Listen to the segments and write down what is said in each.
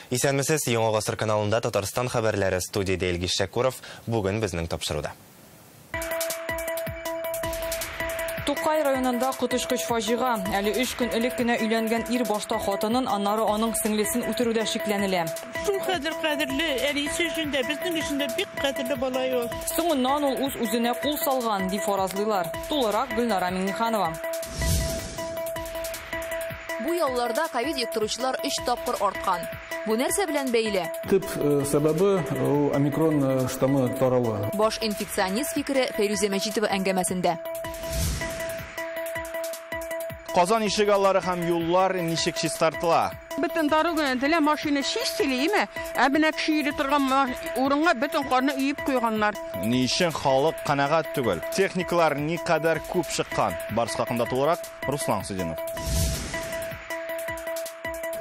Исәнмесез, Яңа Гасыр каналында Татарстан хәбәрләре студияда Илгиз Шәкуров бүген безнең тапшыруда. Тукай районында котышкыч фаҗига. Әле 3 көн элек кенә өйләнгән ир башта хатынын, аннары аның сеңлесен үтерүдә шикләнелә. Шул кадерле, әлисе өчендә, безнең өчендә бик кадерле бала юк. Соңыннан ул үзенә кул салган, дип фаразлыйлар. Тулырак Гөлнара Миңнеханова. Бу ялларда ковид йоктыручылар 3 тапкыр арткан. Бу нәрсә белән бәйле? Төп сәбәбе ул омикрон штаммы таралуы. Баш инфекционист фикере Фәйрүзә Мәҗитова әңгәмәсендә. Казан ишегаллары һәм юллар ничек чистартыла? Бөтен дороганы теле машина чистилеме? Әбенә кишире торган урынга бөтен карны үйеп куйганнар. Ни өчен халык канагать түгел? Техникалар ни кадәр күп чыккан? Барысы хакында тулырак Руслан Сидинов.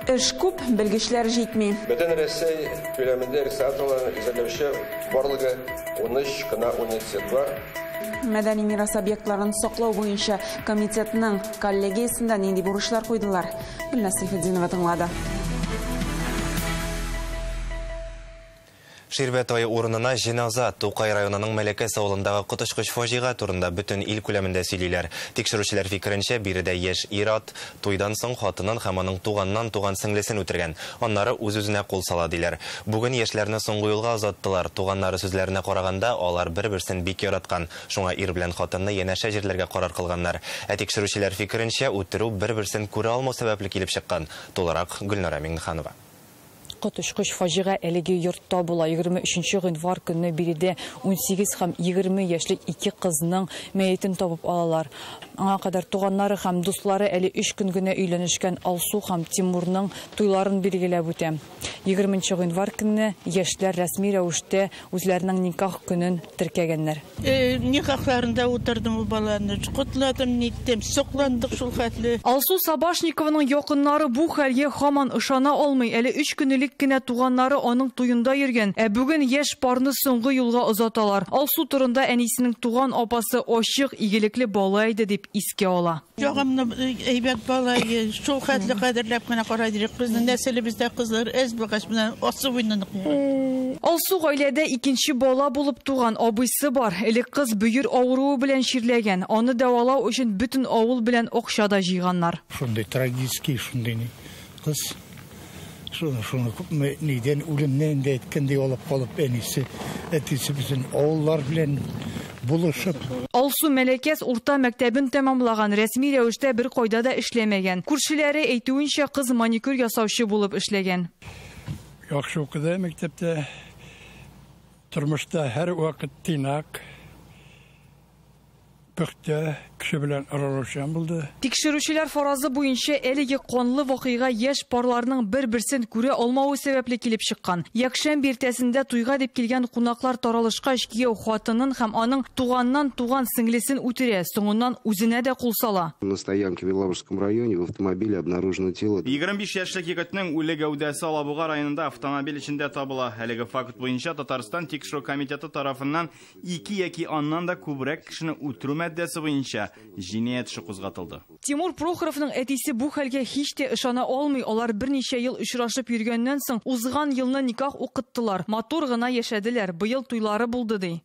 Эш күп, белгечләр җитми. Бөтен Россия күләмендә ресурсларны изәләүче барлыгы 13 кына университет бар. Мәдәни мирас объектларын саклау буенча комитетның коллегиясендә нинди бурычлар куйдылар? Гөлнар Сәйфетдинова тыңлады. Ширбәт айы урынына җеназа Тукай районының Мәләкәс авылындагы котышкыч фаҗига турында бөтен ил күләмендә сөйлиләр. Тикшерүчеләр фикеренчә, биредә яшь ир-ат туйдан соң хатынын һәм аның туганнан туган сеңлесен үтергән. Аннары үз-үзенә кул сала диләр. Бүген яшьләрне соңгы юлга озаттылар. Туганнары сүзләренә караганда, алар бер-берсен бик яраткан. Шуңа ир белән хатынны янәшә җирләргә карар кылганнар. Тикшерүчеләр фикеренчә, үтерү бер-берсен күрә алмау сәбәпле килеп чыккан. Тулырак Гөлнара Миңнеханова. Котышкыч фаҗига әлеге йортта була. 23 гыйнвар көнне биредә 18 һәм 20 яшьлек 2 кызның мәетен табып алалар. Аңа кадәр туганнары һәм дуслары әле 3 көн генә өйләнешкән Алсу һәм Тимурның туйларын билгеләп үтә. 20 гыйнвар көнне яшьләр рәсми рәвештә үзләренең никах көнен теркәгәннәр. Никахларында утырдым бу баланы. Кутладым, ниттем, сокландык шул хәтле. Алсу Сабашникованың якыннары бу хәлгә һаман ышана алмый. Әле 3 көнлек кенә туганнары аның туенда йөргән. Бүген яшь парны соңгы юлга озаталар. Алсу турында әнисенең туган апасы ачык, игелекле бала иде дип искә ала. Ягымны әйбәт бала, шул хәтле кадерләп кенә карадык. Безнең нәселебездә кызлар әз булгач менә асы уйнанып. Алсу гаиләдә икенче бала булып туган, абыйсы бар. Элек кыз бөер авыруы белән ширләгән. Аны дәвалау өчен бөтен авыл белән акча да җыйганнар. Шундый трагический, шундый кыз. Шуны нидән үлемнән дә әйткәндәй алып калып, әнисе, әтисе безнең авыллар белән булышып. Алсу Мәләкәс урта мәктәбен тәмамлаган, рәсми рәвештә бер кайда да эшләмәгән. Күршеләре әйтүенчә, кыз маникюр ясаучы булып эшләгән. Яхшы укыды мәктәптә. Тормышта һәр вакыт тинак. Пөхтә кеше белән аралашкан булды. Тикшерүчеләр фаразы буенча әлеге канлы вакыйга яшь парларның бер-берсен күрә алмавы сәбәпле килеп чыккан. Якшәмбе иртәсендә туйга дип килгән кунаклар таралышкач, кияү хатынын һәм аның туганнан туган сеңлесен үтерә, соңыннан үзенә дә кул сала. На стоянке в Елабужском районе в автомобиле обнаружено тело. 25 яшьлек егетнең үле гәүдәсе Алабуга районында автомобиль эчендә табыла. Әлеге факт буенча Татарстан тикшерү комитеты тарафыннан 2 яки аннан да күбрәк кешене үтерү мәддәсе буенча җинаять эше кузгатылды. Тимур Прохоровның әтисе бу хәлгә һич тә ышана алмый. Алар берничә ел очрашып йөргәннән соң узган елны никах укыттылар. Матур гына яшәделәр. Быел туйлары булды ди.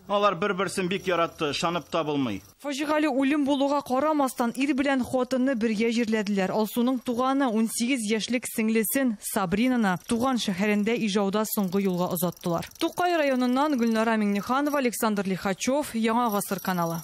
Алар бер-берсен бик яратты, ышанып табылмый. Фаҗигали үлем булуга карамастан ир белән хатынны бергә җирләделәр. Алсуның туганы 18 яшьлек сеңлесен Сабринаны туган шәһәрендә Ижауда соңгы юлга озаттылар. Тукай районыннан Гөлнара Миңнеханова, Александр Лихачев, Яңа Гасыр каналы.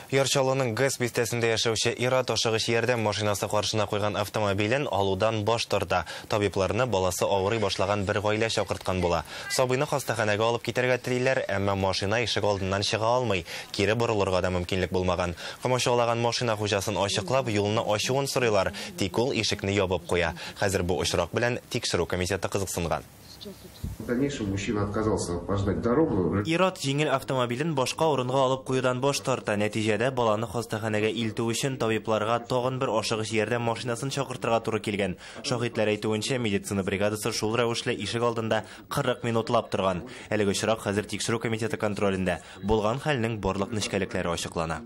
Ярчалының ГЭС бистәсендә яшәүче ир-ат ашыгыч ярдәм машинасы каршына куйган автомобилен алудан баш торды. Табибларны баласы авырый башлаган бер гаилә чакырткан була. Сабыйны хастаханәгә алып китәргә телиләр, әмма машина ишек алдыннан чыга алмый. Кире борылырга да мөмкинлек булмаган. Камачалаган машина хуҗасын ачыклап, юлны ачуын сорыйлар. Тик ул ишекне ябып куя. Хәзер бу очрак белән тикшерү комитеты кызыксынган. В дальнейшем мужчина отказался пождать дорогу. Ир-ат җиңел автомобилен башка урынга алып куюдан баш тарта. Нәтиҗәдә баланы хастаханәгә илтү өчен табибларга тагын бер ашыгыч ярдәм машинасын чакыртырга туры килгән. Шаһитлар әйтүенчә, медицина бригадасы шул рәвешле ишек алдында 40 минутлап торган. Әлеге очрак хәзер тикшерү комитеты контролендә. Булган хәлнең барлык нечкәлекләре ачыклана.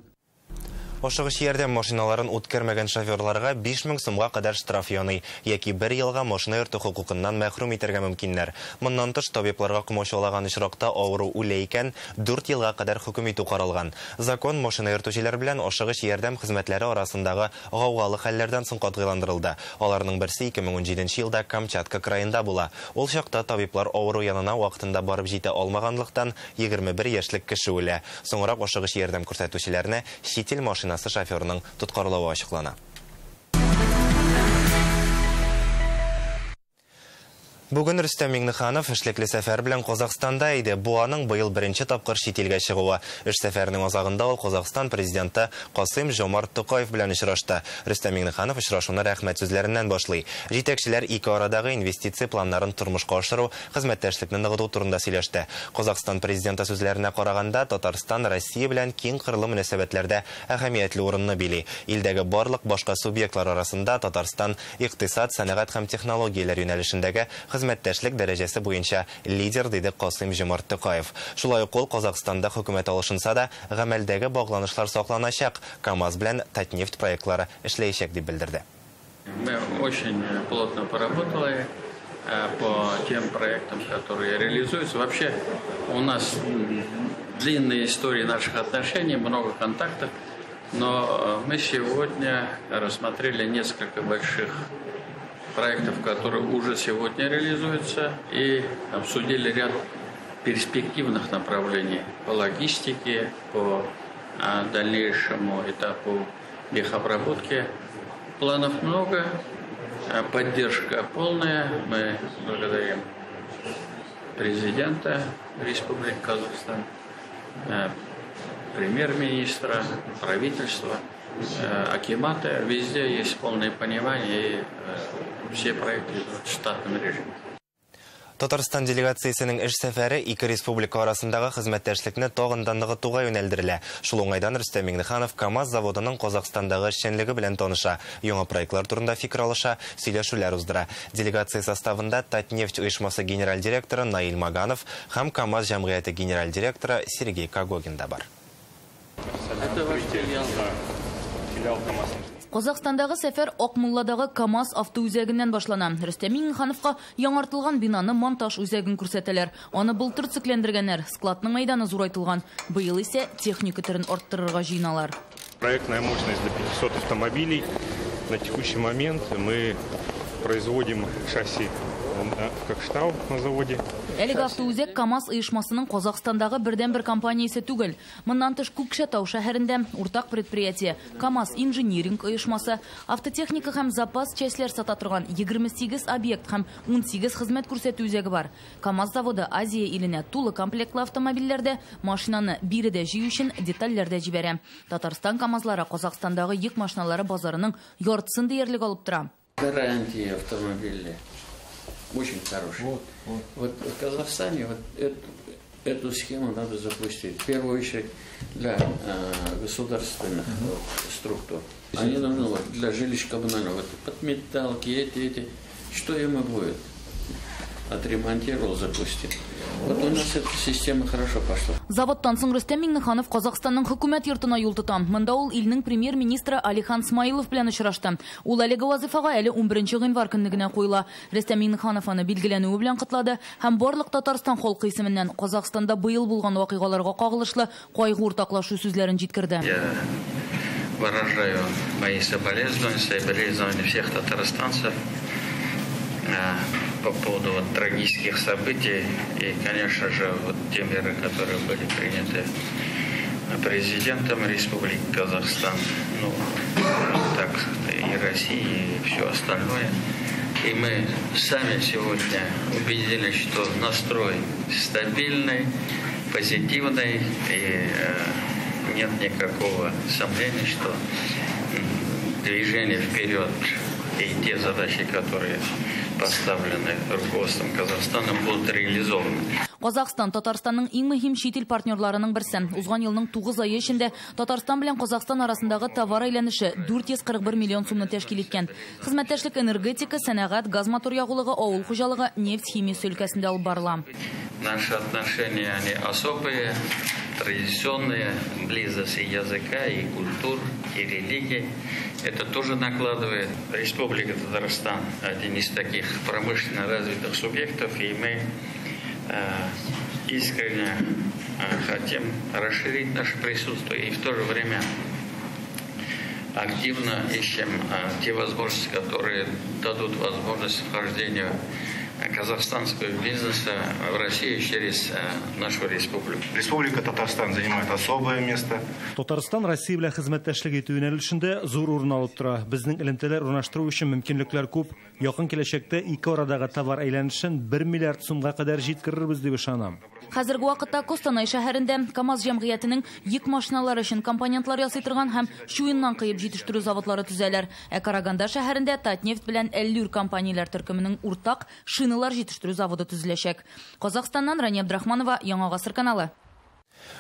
Ашыгыш ярдәм машиналарын үткәрмәгән шоферларга 5000 сумга кадәр штраф яный, яки 1 елга машина йөртү хукукыннан мәхрүм итәргә мөмкиннәр. Моннан тыш табибларга комачаулаган очракта авыру үлә икән, 4 елга кадәр хөкем итү каралган. Закон машина йөртүчеләр белән ашыгыш ярдәм хезмәтләре арасындагы гаугалы хәлләрдән соң катгыйландырылды. Аларның берсе 2017 елда Камчатка краенда була. Ул чакта табиблар авыру янына вакытында барып җитә алмаганлыктан 21 яшьлек кеше үлә. Соңрак ашыгыш ярдәм күрсәтүчеләрне шитил машинасы шоферының тоткарлауы ачыклана. Бүген Рөстәм Миңнеханов эшлекле сәфәр белән Казакстанда иде. Бу аның быел беренче тапкыр чит илгә чыгуы. Эш сәфәренең азагында ул Казакстан президенты Касым-Жомарт Токаев белән очрашты. Рөстәм Миңнеханов очрашуны рәхмәт сүзләреннән башлый. Җитәкчеләр ике арадагы инвестиция планнарын тормышка ашыру, хезмәттәшлекне ныгыту турында сөйләште. Казакстан президенты сүзләренә караганда, Татарстан Россия белән киң кырлы мөнәсәбәтләрдә әһәмиятле урынны били. Илдәге барлык башка субъектлар арасында Татарстан икътисад, сәнәгать һәм технологияләр юнәлешендәге хезмәттәшлек дәрәҗәсе буенча лидер, диде Касым-Жомарт Токаев. Шулай ук ул Казакстанда хөкүмәт алышынса да, гамәлдәге багланышлар сакланачак, КАМАЗ белән Татнефть проектлары эшләячәк дип белдерде. Мы очень плотно поработали по тем проектам, которые реализуются. Вообще у нас длинная история наших отношений, много контактов, но мы сегодня рассмотрели несколько больших проектов, которые уже сегодня реализуются, и обсудили ряд перспективных направлений по логистике, по дальнейшему этапу мехобработки. Планов много, поддержка полная. Мы благодарим президента Республики Казахстан, премьер-министра, правительства, акимата. Везде есть полное понимание, и все проекты идут в штатном режиме. Татарстан делегациясенең эш сәфәре ике республика арасындагы хезмәттәшлекне тагын-да ныгытуга юнәлдерелә. Шул уңайдан Рөстәм Миңнеханов КАМАЗ заводының Казакстандагы эшчәнлеге белән таныша, яңа проектлар турында фикер алыша, сөйләшүләр уздыра. Делегация составында Татнефть оешмасы генераль директоры Наил Маганов һәм КАМАЗ җәмгыяте генераль директоры Сергей Кагогин да бар. Казакстандагы сәфәр Акмулладагы КАМАЗ автоүзәгеннән башлана. Рөстәм Миңнехановка яңартылган бинаны монтаж үзәген күрсәтәләр. Аны былтыр циклендергәннәр. Складның мәйданы зурайтылган. Быел исә техника төрен арттырырга җыйналар. Проектная мощность для 500 автомобилей. На текущий момент мы производим шасси как штау на заводе. Әлеге автоүзәк КАМАЗ оешмасының Казакстандагы бердән-бер компаниясе түгел. Моннан тыш Күкшәтау шәһәрендә уртак предприятие КАМАЗ инжиниринг оешмасы, автотехника һәм запас частьләр сата торган 28 объект һәм 18 хезмәт күрсәтү үзәге бар. КАМАЗ заводы Азия иленә тулы комплектлы автомобильләрдә машинаны биредә җыю өчен детальләрдә җибәрә. Татарстан КАМАЗлары Казакстандагы йөк машиналары базарының яртысын диярлек алып тора. Гарантии автомобиля очень хорошие. Вот в Казахстане эту схему надо запустить. В первую очередь для государственных структур. Они нужны для жилищно-коммунального. Подметалки, эти. Что им и будет? Отремонтировал, запустил. Вот у нас эта система хорошо пошла. Заводтан соң Рөстәм Миңнеханов Казакстанның хөкүмәт йортына юл тота. Монда ул илнең премьер-министры Алихан Смаилов белән очрашты. Ул әлеге вазифага әле 11 гыйнвар көнне генә куела. Рөстәм Миңнеханов аны билгеләнүе белән котлады һәм барлык Татарстан халкы исеменнән Казакстанда быел булган вакыйгаларга кагылышлы кайгы уртаклашу сүзләрен җиткерде. Я выражаю мои соболезнования всех татарстанцев по поводу трагических событий и, конечно же, те меры, которые были приняты президентом Республики Казахстан, так и России, и все остальное. И мы сами сегодня убедились, что настрой стабильный, позитивный, и нет никакого сомнения, что движение вперед и те задачи, которые поставлены руководством Казахстана, будут реализованы. Казахстан Татарстанның иң мөһим чит ил партнерларының берсе. Узган елның 9 ае эчендә Татарстан белән Казахстан арасындагы товар әйләнеше 441 миллион сумны тәшкил иткән. Хезмәттәшлек энергетика, сәнәгать, газ мотор ягулыгы, авыл хуҗалыгы, нефть химиясе өлкәсендә алып барыла. Наши отношения, они особые. традиционная близость и языка, и культур, и религии. Это тоже накладывает. Республика Татарстан один из таких промышленно развитых субъектов, и мы искренне хотим расширить наше присутствие и в то же время активно ищем те возможности, которые дадут возможность вхождения казахстанского бизнеса в Россию через нашу республику. Республика Татарстан занимает особое место. Татарстан Россия белән хезмәттәшлек итү юнәлешендә зур урын алып тора. Безнең элемтәләр урнаштыру өчен мөмкинлекләр күп. Якын киләчәктә ике арадагы товар әйләнешен 1 миллиард сумга кадәр җиткерербез дип ышанам. Хәзерге вакытта Костанай шәһәрендә КАМАЗ җәмгыятенең йөк машиналары өчен компонентлар ясый торган һәм чуеннан кыеп җитештерү заводлары төзәләр. Караганда шәһәрендә Татнефть белән Әллүр компанияләр төркеменең уртак шиналар җитештерү заводы төзеләчәк. Казахстаннан Рания Абдрахманова, Яңа Гасыр каналы.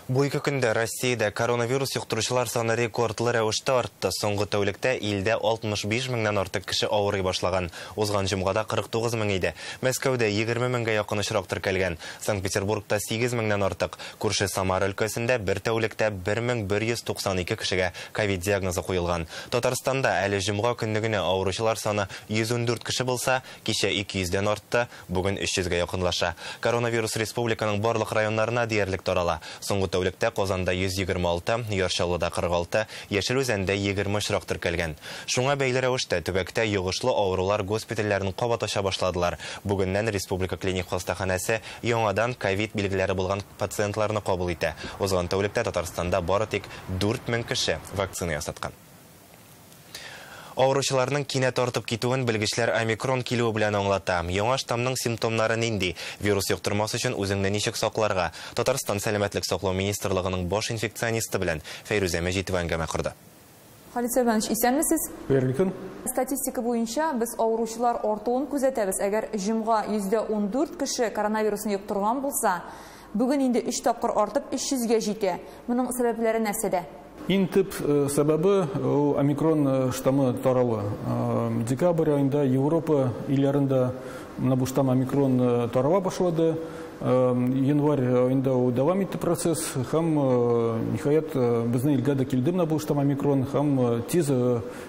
Бу ике көндә Россиядә коронавирус юктыручылар саны рекордлы рәвештә артты. Соңгы тәүлектә илдә 65 меңнән артык кеше авырый башлаган. Узган җомгада 49 мең иде. Мәскәүдә 20 меңгә якын очрак теркәлгән. Санкт-Петербургта 8 меңнән артык. Күрше Самара өлкәсендә бер тәүлектә 1192 кешегә ковид диагнозы куелган. Татарстанда әле җомга көннегенә авыручылар саны 114 кеше булса, кичә 200дән артты, бүген 300гә якынлаша. Коронавирус республиканың барлык районнарына диярлек тарала. Соңгы тәүлектә Казанда 126, Яршаллыда 46, Яшел Үзәндә 20 очрак теркәлгән. Шуңа бәйле рәвештә төбәктә йогышлы авырулар госпитальләрен кабат ача башладылар. Бүгеннән республика клиник хастаханәсе яңадан ковид билгеләре булган пациентларны кабул итә. Узган тәүлектә Татарстанда бары тик 4000 кеше вакцина ясаткан. Авыручыларның кинәт артып китүен белгечләр омикрон килүе белән аңлата. Яңа штамның симптомнары нинди? Вирус юктырмас өчен үзеңне ничек сакларга? Татарстан сәламәтлек саклау министрлыгының баш инфекционисты белән Фәйрүзә Мәҗитова әңгәмә кырды. Халис Иванович, исәнмесез? Берликин. Статистика буенча без авыручылар артуын күзәтәбез. Әгәр җомга 14 кеше коронавирусын юктырган булса, бүген инде 3 тапкыр артып 300гә җитә. Моның сәбәпләре нәрсәдә? Иң төп сәбәбе омикрон штаммы таралу. Декабрь айында Европа илләрендә бу штамм омикрон тарала башлады. Январь айында дәвам итте процесс һәм ниһаять безнең илгә дә килде бу штамм омикрон һәм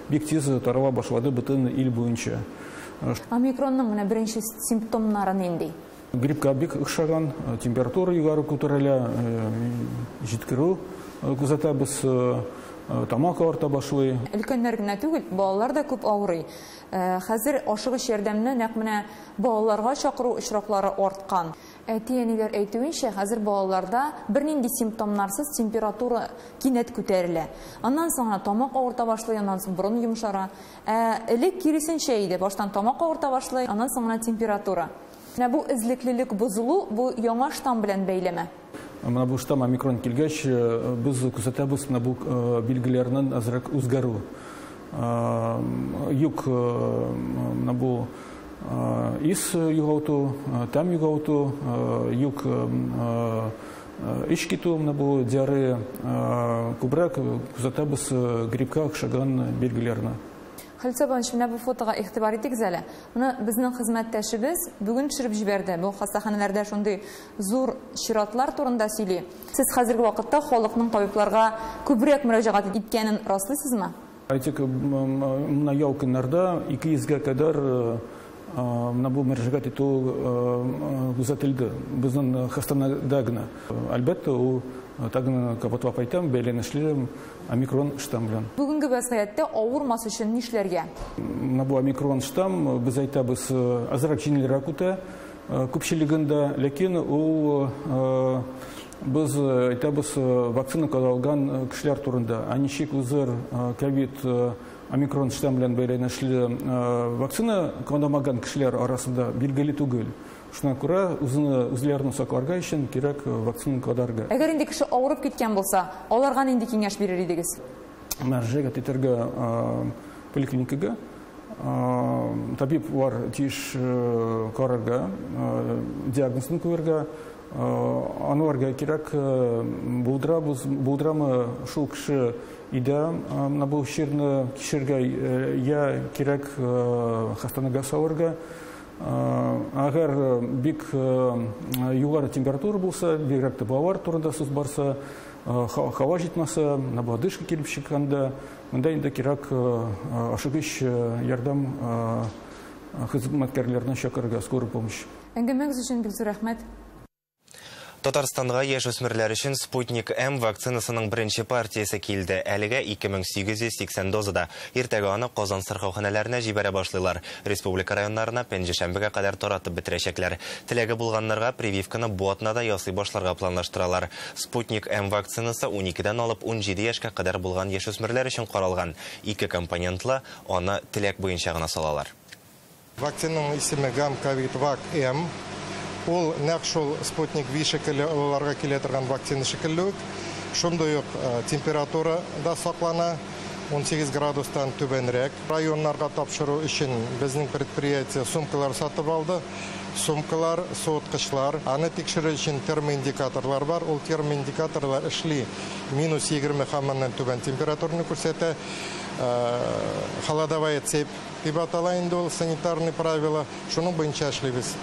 бик тиз тарала башлады бөтен ил буенча. Омикронның менә беренче симптомнары нинди? Гриппка бик охшаган, температура югары күтәрелә, җиткерү күзәтәбез, тамак авырта башлый. Өлкәннәр генә түгел, балалар да күп авырый. Хәзер ашыгыч ярдәмне нәкъ менә балаларга чакыру очраклары арткан. Әти-әниләр әйтүенчә, хәзер балаларда бернинди симптомнарсыз температура кинәт күтәрелә. Аннан соң тамак авырта башлый, аннан соң борын йомшара. Элек киресенчә иде, баштан тамак авырта башлый, аннан соң температура. Менә бу эзлеклелек бозылу, бу яңа штамм белән бәйлеме? Менә бу штамм омикрон килгәч, без күзәтәбез менә бу билгеләрнең азрак үзгәрү. Юк, менә бу ис югалту, там югалту, юк иш китү, менә бу диарея, күбрәк күзәтәбез гриппка охшаган билгеләрне. Халис Иванович, менә бу фотога игътибар итегез әле. Моны безнең хезмәттәшебез бүген төшереп җибәрде. Бу хастаханәләрдә шундый зур чиратлар турында сөйли. Сез хәзерге вакытта халыкның табибларга күбрәк мөрәҗәгать иткәнен раслыйсызмы? Әйтик, менә яу көннәрдә 200гә кадәр менә бу мөрәҗәгать итү күзәтелде. Безнең хастаханәдә генә. Әлбәттә, ул тагын кабатлап әйтәм, бәйләнешле омикрон штамм белән. Бүгенге вазгыятьтә авырмас өчен нишләргә? Менә бу омикрон штамм без әйтәбез азрак җиңелрәк үтә күпчелегендә, ләкин ул без әйтәбез вакцина кадалган кешеләр турында. Ничек үзер ковид омикрон штамм белән бәйләнешле вакцина кадалмаган кешеләр арасында билгеле түгел. Шуңа күрә үзләрен сакларга өчен кирәк вакцина кадарга. Әгәр инде кеше авырып киткән булса, аларга нинди киңәш бирер идегез? Мәрҗәгать итәргә поликлиникага. Табиб бар тиеш карарга, диагнозын күрергә. Анларга кирәк булдырамы шул кеше иде, менә бу чирне кишергә, я кирәк хастаханәгә салырга. Агар бик югары температура булса, бигрәк тә балалар турында сүз барса, һава җитмәсә, одышка килеп чыкканда, монда инде кирәк ашыгыч ярдәм хезмәткәрләренә чакырырга, скорая помощь. Әңгәмәгез өчен бик зур рәхмәт. Татарстанга яшүсмерләр өчен Спутник М вакцинасының беренче партиясе килде. Әлегә 2880 дозада. Иртәгә аны Казан сырхауханәләренә җибәрә башлыйлар. Республика районнарына пәнҗешәмбегә кадәр таратып бетерәчәкләр. Теләге булганнарга прививканы бу атнада ясый башларга планлаштыралар. Спутник М вакцинасы 12дән алып 17 яшькә кадәр булган яшүсмерләр өчен каралган. 2 компонентлы, аны теләк буенча гына салалар. Вакцинаның исеме Гам-Ковид-Вак-М. Ул нәкъ шул спутник Ви шикелле уларга килә торган вакцина шикелле үк. Шундый ук температура да саклана 18 градустан түбәнрәк. Районнарга тапшыру өчен безнең предприятие сумкалар сатып алды. Сумкалар, суыткычлар, аны тикшерү өчен термоиндикаторлар бар. Ул термоиндикаторлар эшли -20 һәм түбән температураны күрсәтә. Холодовая цепь дип атала инде ул санитарный правила. Шуның буенча эшлибез.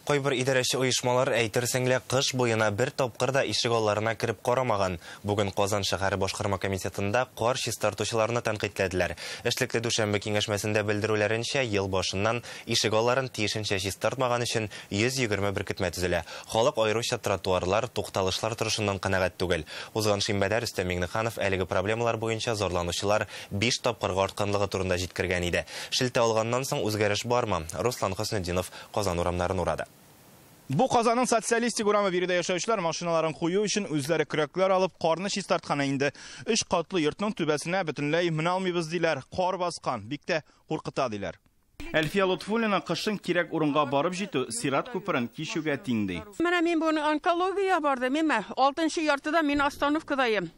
Кайбер идарәче оешмалар әйтерсеңлә кыш буена бер тапкыр да ишек алларына кирип карамаган. Бүген Казан шәһәре башкарма комитетында кар чистартучыларны тәнкыйтьләделәр. Эшлекле дүшәмбе киңәшмәсендә белдерүләренчә, ел башыннан ишек алларын тиешенчә чистартмаган өчен 120 беркетмә төзелә. Халык аеруча тротуарлар, тукталышлар торышыннан канәгать түгел. Узган шимбәдә Рөстәм Миңнеханов әлеге проблемалар буенча зарланучылар 5 тапкырга артканлыгы турында җиткергән иде. Шелтә алганнан соң үзгәреш бармы? Руслан Хөснетдинов Казан урамнарын урады. Бу Казанның социалистик урамы биридә яшәүчеләр машиналарын кую өчен үзләре көрәкләр алып карны чистартканы инде. 3 катлы йортның түбәсенә бөтенләй менә алмыйбыз диләр. Кар баскан, бик тә куркыта диләр. Әлфия Лутфуллина кышын кирәк урынга барып җитү Сират күперен кишүгә тиңди. Менә мин буны онкология барды, мен 6-нчы яртыда мин остановкадайым.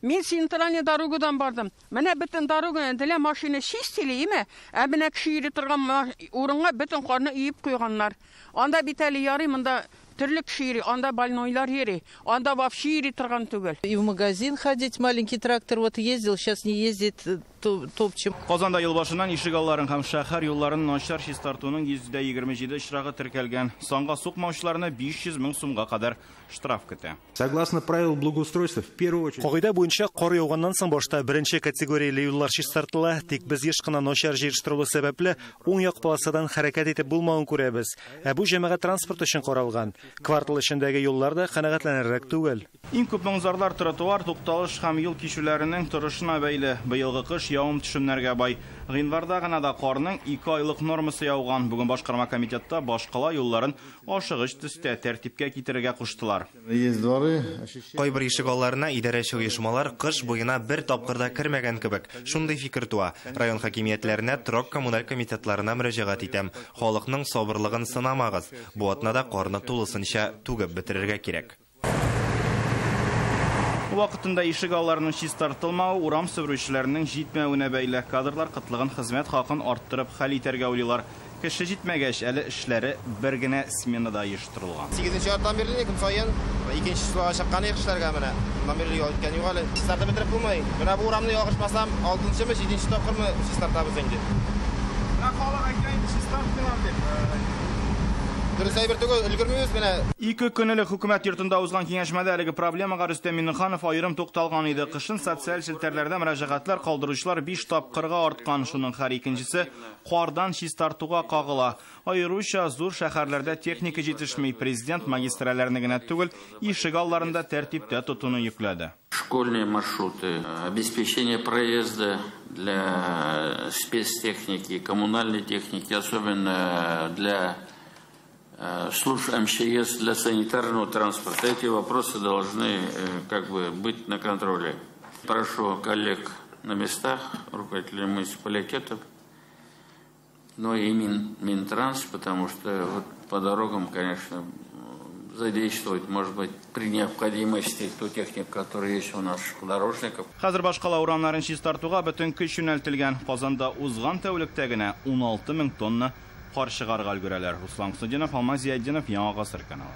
Мен центральный дорогадан бардым. Менә бөтен дороганы дилә машина чистилеме? Ә менә кеше йөри торган урынга бөтен карны өеп куйганнар. Анда бит әле ярый, монда төрле кеше йөри, анда больнойлар йөри, анда вообще йөри торган түгел. И в магазин ходить, маленький трактор вот ездил, сейчас не ездит топчем. Казанда ел башыннан ишек алларын һәм шәһәр юлларын начар чистартуның 127 очрагы теркәлгән. Санга сукмаучыларны 500 мең сумга кадәр штраф көтә. Согласно правил благоустройства, в первую очередь. Кагыйдә буенча кар яуганнан соң башта беренче категорияле юллар чистартыла, тик без еш кына начар җыештырылу сәбәпле уң як полосадан хәрәкәт итеп булмавын күрәбез. Ә бу җәмәгать транспорт өчен каралган. Квартал эчендәге юллар да канәгатьләнерлек түгел. Иң күп моңзарлар тротуар, тукталыш һәм юл кишүләренең торышына бәйле. Быелгы кыш явым төшемнәргә бай. Гыйнварда гына да карның 2 айлык нормасы яуган. Бүген башкарма комитетта башкала юлларын ашыгыч төстә тәртипкә китерергә куштылар. Кайбер ишек алларына идарәче оешмалар кыш буена бер тапкырда кермәгән кебек. Шундый фикер туа. Район хакимиятләренә, торак коммуналь комитетларына мөрәҗәгать итәм. Халыкның сабырлыгын сынамагыз. Бу атнада карны тулысынча түгеп бетерергә кирәк. Вакытында ишек алларының чистартылмауы урам сөбрүчеләренең җитмәвенә бәйле. Кадрлар кытлыгын хезмәт хакын арттырып хәл итәргә уйлыйлар. Кеше җитмәгәч, әле эшләре бер генә сменада оештырылган. 8-нче ярдан бирле көн саен 2-нче числога чыккан эшләргә менә. Номерлы яткан югалы. Чистарта бетереп булмый. Менә бу урамны ягышмасам 6-нчы 7-нче тапкырны чистартабыз инде. Менә халык әйткән чистартылар дип. Ике көнлек хөкүмәт йортында узган киңәшмәдә әлеге проблемага Рөстәм Миңнеханов аерым тукталган иде. Кышын социаль челтәрләрдә мөрәҗәгатьләр калдыручылар 5 тапкырга арткан. Шуның һәр икенчесе кардан чистартуга кагыла. Аеруча зур шәһәрләрдә техника җитешми. Президент магистральләрне генә түгел, ишек алларында тәртиптә тотуны йөкләде. Школьные маршруты, обеспечение проезда для спецтехники, коммунальной техники, особенно для служб МЧС, для санитарного транспорта. Эти вопросы должны быть на контроле. Прошу коллег на местах, руководителей муниципалитетов, но и Минтранс, потому что вот по дорогам, конечно, задействовать, может быть, при необходимости ту технику, которая есть у наших дорожников. Хәзер башкала урамнарын чистартуга бөтен көч юнәлтелгән. Казанда узган тәүлектә генә 16 мең тонна кар чыгарга өлгерәләр. Руслан Хөснетдинов, Алмаз Зиятдинов, Яңа Гасыр каналы.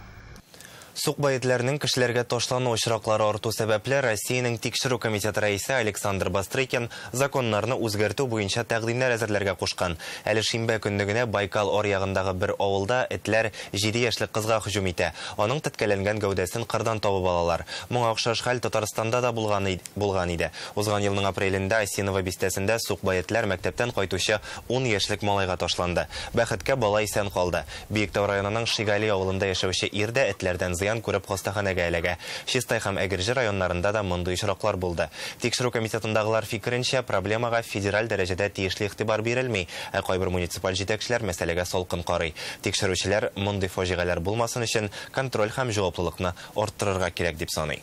Сук байетләрнең кешеләргә ташлану очраклары арту сәбәпле Россиянең тикшерү комитеты рәисе Александр Бастрыкин законнарны үзгәртү буенча тәкъдимнәр әзерләргә кушкан. Әле шимбә көнне Байкал аръягындагы бер авылда этләр 7 яшьлек кызга һөҗүм итә. Аның теткәләнгән гәүдәсен кырдан табып алалар. Моңа охшаш хәл Татарстанда да булган иде. Узган елның апрелендә Осинова бистәсендә сук байетләр мәктәптән кайтучы 10 яшьлек малайга ташланды. Бәхеткә бала исән калды. Биектау районының Шигали авылында яшәүче ирдә этләрдән зыян күреп хастаханәгә эләгә. Чистай һәм Әгерҗе районнарында да мондый очраклар булды. Тикшерү комитетындагылар фикеренчә, проблемага федераль дәрәҗәдә тиешле игътибар бирелми, ә кайбер муниципаль җитәкчеләр мәсьәләгә салкын карый. Тикшерүчеләр мондый фаҗигаләр булмасын өчен контроль һәм җаваплылыкны арттырырга кирәк дип саный.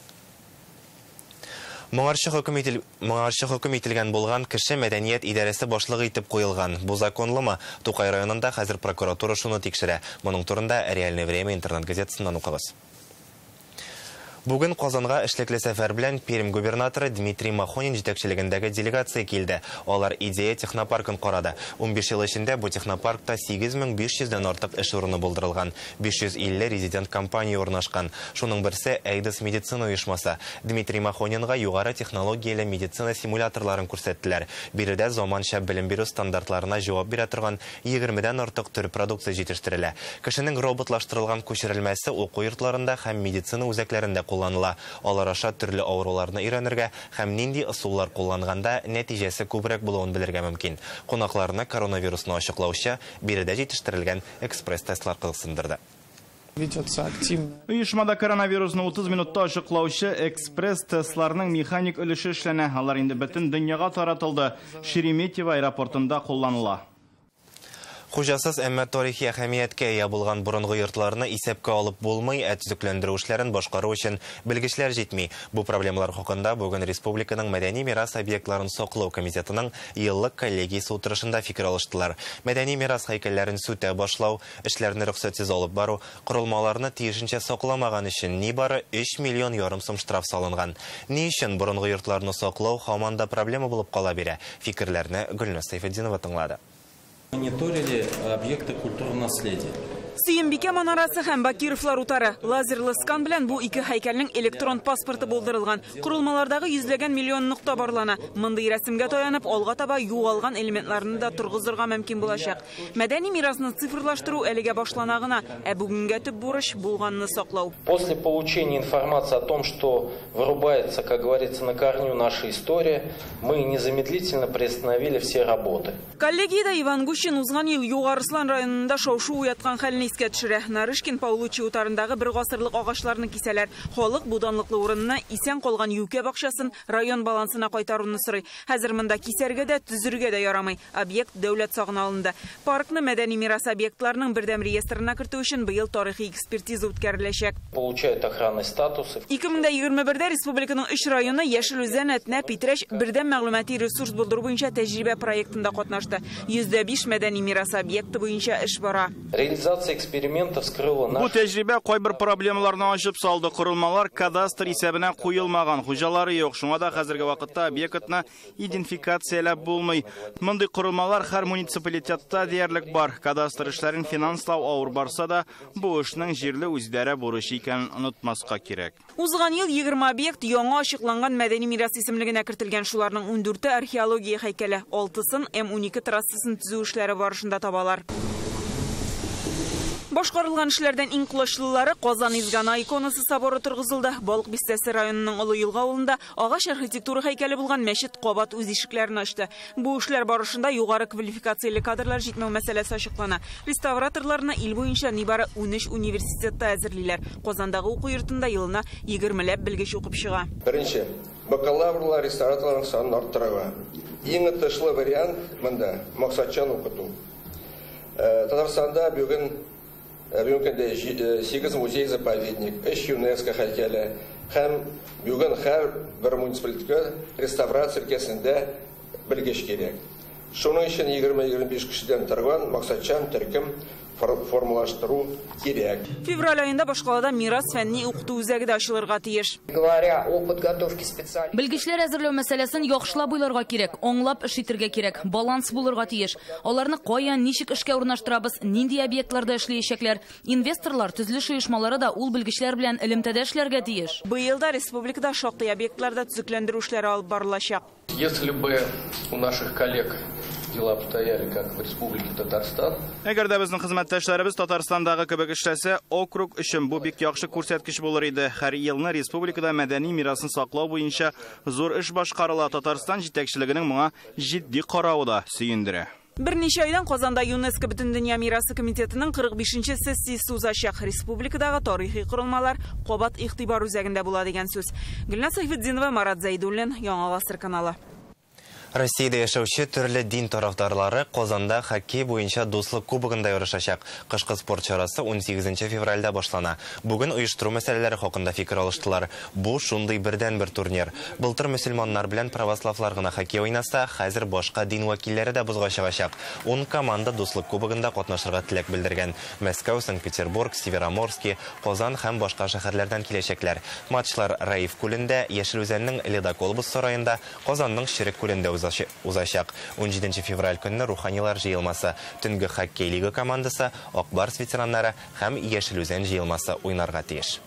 Моңарчы хөкем ителгән булган кеше мәдәният идарәсе башлыгы итеп куелган. Бу законлымы? Тукай районында хәзер прокуратура шуны тикшерә. Моның турында Реальное время интернет-газетасыннан укыгыз. Бүген Казанга эшлекле сәфәр белән Пермь губернаторы Дмитрий Махонин җитәкчелегендәге делегация килде. Алар идея технопаркын карады. 15 ел эчендә бу технопаркта 8500-дән артык эш урыны булдырылган. 550 резидент компания урнашкан. Шуның берсе Эйдос медицина оешмасы. Дмитрий Махонинга югары технологияле медицина симуляторларын күрсәттеләр. Биредә заманча белем бирү стандартларына җавап бирә торган 20-дән артык төр продукция җитештерелә. Кешенең роботлаштырылган күчерелмәсе уку йортларында һәм медицина үзәкләрендә кулланыла. Алар аша төрле авыруларны өйрәнергә һәм нинди ысуллар кулланганда нәтиҗәсе күбрәк булуын белергә мөмкин. Кунакларны коронавирусны ачыклаучы биредә җитештерелгән экспресс-тестлар кызыксындырды. Оешмада коронавирусны 30 минутта ачыклаучы экспресс-тестларның механик өлеше эшләнә. Алар инде бөтен дөньяга таратылды. Шереметьево аэропортында кулланыла. Хуҗасыз әмма тарихи әһәмияткә ия булган борынгы йортларны исәпкә алып булмый, төзекләндерү эшләрен башкару өчен белгечләр җитми. Бу проблемалар хакында бүген республиканың мәдәни мирас объектларын саклау комитетының еллык коллегиясе утырышында фикер алыштылар. Мәдәни мирас һәйкәлләрен сүтә башлау, эшләрне рөхсәтсез алып бару, корылмаларны тиешенчә сакламаган өчен нибары 3,5 миллион сум штраф салынган. Ни өчен борынгы йортларны саклау һаман да проблема булып кала бирә? Фикерләрне Гөлназ Сайфетдинова тыңлады. Мониторили объекты культурного наследия. Сөембике манарасы һәм Бакировлар утары. Лазерлы скан белән бу ике һәйкәлнең электрон паспорты булдырылган. Корылмалардагы йөзләгән миллион нукта барлана. Мондый рәсемгә таянып, алга таба югалган элементларны да тургызырга мөмкин булачак. Мәдәни мирасны цифрлаштыру әлегә башлана гына, ә бүгенгә төп бурыч булганны саклау. После получения информации о том, что вырубается, как говорится, на корню наша история, мы незамедлительно приостановили все работы. Коллегиядә Иван Гущин узган ел Югарыслан районында шау-шу уяткан хәлне искә төшерә. Нарышкин Паулучи утарындагы бер гасырлык агачларны кисәләр. Халык буданлыклы урынына исән калган юкә бакчасын район балансына кайтаруны сорый. Хәзер монда кисәргә дә, төзергә дә ярамый. Объект дәүләт сагына алынды. Паркны мәдәни мирас объектларының бердәм реестрына кертү өчен быел тарихи экспертиза үткәреләчәк. Получают охранный статус. 2021дә республиканың 3 районы Яшел Үзән, Әтнә, Питрәч бердәм мәгълүмати ресурс булдыру буенча тәҗрибә проектында катнашты. 105 мәдәни мирас объекты буенча эш бара. Реализация экспериментов скрыла Бу тәҗрибә кайбер проблемаларны ачып салды. Корылмалар кадастр исәбенә куелмаган, хуҗалары юк. Шуңа да хәзерге вакытта объектны идентификацияләп булмый. Мондый корылмалар һәр муниципалитетта диярлек бар. Кадастр эшләрен финанслау авыр барса да, бу эшнең җирле үзләре бурычы икәнен онытмаска кирәк. Узган ел 20 объект яңа ачыкланган мәдәни мирас исемлегенә кертелгән. Шуларның 14-е археология һәйкәле, 6-сын М12 трассасын төзү эшләре барышында табалар. Башкарылган эшләрдән иң кулачлылары Казан Изгана иконасы соборы тургызылды. Балык бистәсе районының Олы Елга авылында агач архитектура һәйкәле булган мәчет кабат үз ишекләрен ачты. Бу эшләр барышында югары квалификацияле кадрлар җитмәү мәсьәләсе ачыклана. Реставраторларны ил буенча нибары 13 университетта әзерлиләр. Казандагы уку йортында елына 20ләп белгеч укып чыга. Беренче, бакалаврлар реставраторларның санын арттырырга. Иң тышлы вариант монда максатчан укыту. Татарстанда бүген 8 музей-заповедник, 3 ЮНЕСКО һәйкәле һәм бүген һәр бер муниципалитетка реставрация өлкәсендә белгеч кирәк. Шуның өчен 20-25 кешедән торган максатчан төркем формалаштыру керек. Февраль айында башкалада мирас фәнни укыту үзәге дә ачылырга тиеш. Говоря о подготовке специалистов. Белгечләр әзерләү мәсьәләсен яхшылап уйларга кирәк, аңлап эш итәргә кирәк, баланс булырга тиеш. Аларны каян, ничек эшкә урнаштырабыз, нинди объектларда эшләячәкләр, инвесторлар, төзелеш оешмалары да ул белгечләр белән элемтәдә эшләргә тиеш. Быел да республикада шактый объектларда төзекләндерү эшләре алып барылачак. Если бы у наших коллег дела обстояли как в Республике Татарстан. Әгәр дә безнең хезмәттәшләребез Татарстандагы кебек эшләсә, округ өчен бу бик яхшы күрсәткеч булыр иде. Һәр елны республикада мәдәни мирасын саклау буенча зур эш башкарыла. Татарстан җитәкчелегенең моңа җитди каравы да сөендерә. Берничә айдан Казанда ЮНЕСКО Бөтендөнья мирасы комитетының 45-нче сессиясе узачак. Республикадагы тарихи корылмалар кабат игътибар үзәгендә була дигән сүз. Гөлназ Сайфетдинова, Марат Зайдуллин, Яңа Гасыр каналы. Россияда яшәүче төрле дин тарафдарлары Казанда хоккей буенча дуслык кубогында ярышачак. Кышкы спорт чарасы 18 февральдә башлана. Бүген оештыру мәсьәләләре хакында фикер алыштылар. Бу шундый бердән-бер турнир. Былтыр мөселманнар белән православлар гына хоккей уйнаса, хәзер башка дин вәкилләре дә бузга чыгачак. 10 команда дуслык кубогында катнашырга теләк белдергән. Мәскәү, Санкт-Петербург, Североморский, Казан һәм башка шәһәрләрдән киләчәкләр. Матчлар Раиф күлендә, Яшел Үзәннең Ледоколбус сараенда, Казанның Ширек күлендә узачак. 17 февраль көнне Руханилар җыелмасы, төнге хоккей лига командасы, Акбарс ветераннары һәм Яшел Үзән җыелмасы уйнарга тиеш.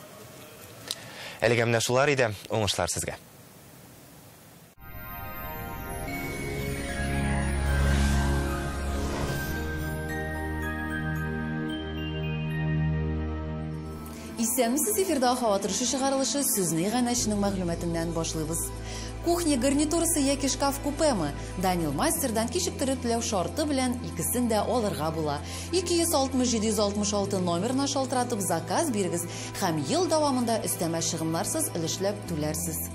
Әлегә менә шулар иде, уңышлар сезгә. Исәнмесез, эфирда һава торышы чыгарылышы сүзне ганәчнең мәгълүматыннан башлыйбыз. Кухня гарнитурасы яки шкаф купемы Данил Мастердан кичектереп теләү шарты белән икесен дә алырга була. 260-766 номерына шалтыратып заказ бирегез һәм ел дәвамында өстәмә чыгымнарсыз өлешләп түләрсез.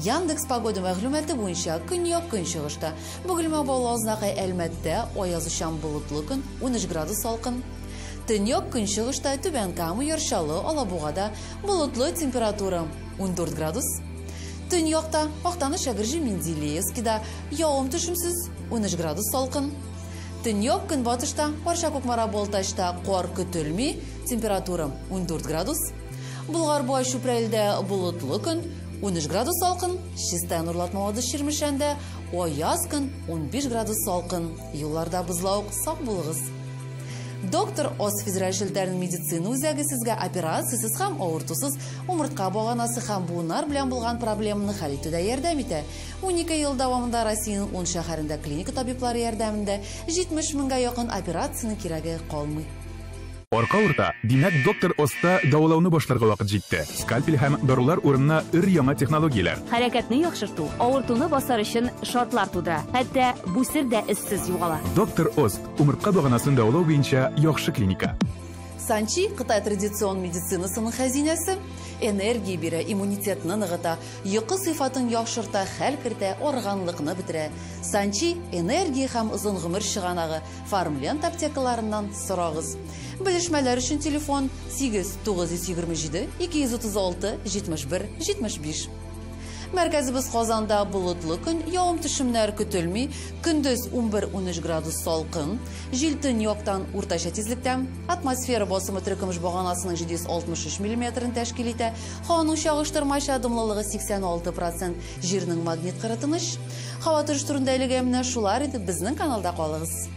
Яндекс погода мәгълүматы буенча көньяк көнчыгышта Бөгелмә Балазнагы Әлмәттә аязучан болытлы көн 13 градус салкын. Төньяк көнчыгышта Түбән Кама, Яршалы, Алабугада болытлы температура 14 градус. Төньякта Актаныш, Әгерҗе, Менделеевскида явым-төшемсез 13 градус салкын. Төньяк көнбатышта Арча, Кукмара, Балтачта кар көтелми, температура 14 градус. Булгар-Буа, Чүпрәлдә болытлы көн 13 градус салкын. Чистая Нурлатмавада, Чирмешәндә аяз көн 15 градус салкын. Юлларда бозлаук, сак булыгыз. Доктор Оз федераль шелтәрнең медицина үзәге сезгә операциясыз һәм авыртусыз умыртка баганасы һәм буыннар белән булган проблеманы хәл итүдә ярдәм итә. 12 ел дәвамында Россиянең 10 шәһәрендә клиника табиблары ярдәмендә 70 меңгә якын операцияның кирәге калмый. Арка урта, димәк доктор Оста дәвалауны башларга вакыт җитте. Скальпель һәм дарулар урынына өр-яңа технологияләр. Хәрәкәтне яхшырту, авыртуны басар өчен шартлар тудыра. Хәтта бүсер дә эзсез югала. Доктор Ост, умыртка баганасын дәвалау буенча яхшы клиника. Санчи Кытай традицион медицинасының хәзинәсе, энергия бирә, иммунитетны ныгыта, йокы сыйфатын яхшырта, хәл кертә, арганлыкны бетерә. Санчи энергия һәм озын гомер чыганагы Фармлент аптекаларыннан сорагыз. Белешмәләр өчен телефон 8927 236 71 75. Мәркәзебез Казанда болытлы көн, явым-төшемнәр көтелми, көндез 11-13 градус салкын, җил төньяктан уртача тизлектә, атмосфера басымы төркемеш баганасының 763 мм тәшкил итә, һаваның чагыштырмача дымлылыгы 86%, җирнең магнит кырытыныш. Һава торыш турында әлегә менә шулар иде, безнең каналда калыгыз.